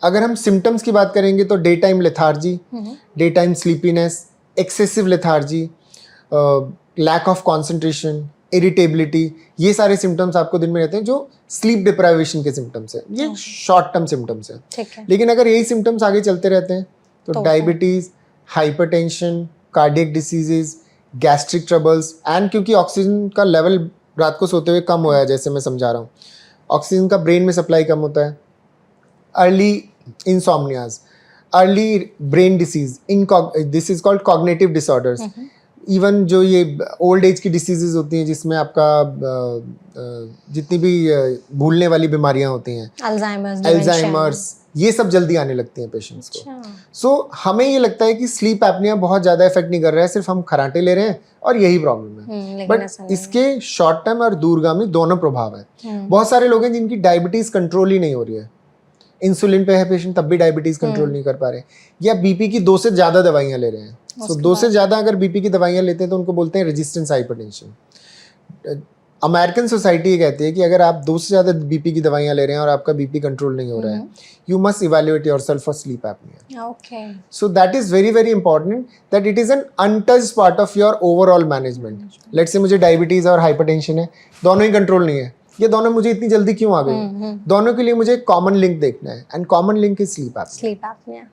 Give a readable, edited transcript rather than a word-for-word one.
अगर हम सिम्टम्स की बात करेंगे तो day time lethargy, day time sleepiness, excessive lethargy, lack of concentration, irritability, ये सारे सिम्टम्स आपको दिन में रहते हैं जो स्लीप डिप्राइवेशन के सिम्टम्स हैं। ये शॉर्ट टर्म सिम्टम्स हैं। ठीक है। लेकिन अगर यही सिम्टम्स आगे चलते रहते हैं तो तो diabetes, hypertension, cardiac diseases, gastric troubles, and क्योंकि ऑक्सीजन का लेवल रात को सोते हुए कम हुआ है, जैसे मैं समझा रहा हूँ, ऑक्सीजन का ब्रेन में सप्लाई कम होता है, early insomnias, early brain disease, this is called cognitive disorders, even जो ये ओल्ड एज की डिसीजेज होती हैं जिसमें आपका जितनी भी भूलने वाली बीमारियां होती हैं, अल्जाइमर्स, ये सब जल्दी आने लगती हैं पेशेंट्स को। सो हमें ये लगता है कि स्लीप एपनिया बहुत ज़्यादा इफेक्ट नहीं कर रहा है, सिर्फ हम खराटे ले रहे हैं और यही प्रॉब्लम है। बट इसके शॉर्ट टर्म और दूरगामी दोनों प्रभाव है। बहुत सारे लोग हैं जिनकी डायबिटीज़ कंट्रोल ही नहीं हो रही है, इंसुलिन पे है पेशेंट तब भी डायबिटीज़ कंट्रोल नहीं कर पा रहे, या बीपी की 2 से ज़्यादा दवाइयाँ ले रहे हैं। सो 2 से ज़्यादा अगर बीपी की दवाइयाँ लेते हैं तो उनको बोलते हैं रेजिस्टेंस हाइपरटेंशन। अमेरिकन सोसाइटी ये कहती है कि अगर आप 2 से ज़्यादा बीपी की दवाइयाँ ले रहे हैं और आपका बीपी कंट्रोल नहीं हो रहा है, you must evaluate yourself for sleep apnoea. Okay. So that is very very important that it is an untouched part of your overall management. Let's say मुझे डायबिटीज और हाइपरटेंशन है, दोनों ही कंट्रोल नहीं है, ये दोनों मुझे इतनी जल्दी क्यों आ गई? दोनों के लिए मुझे कॉमन लिंक देखना है, and common link is sleep apnoea.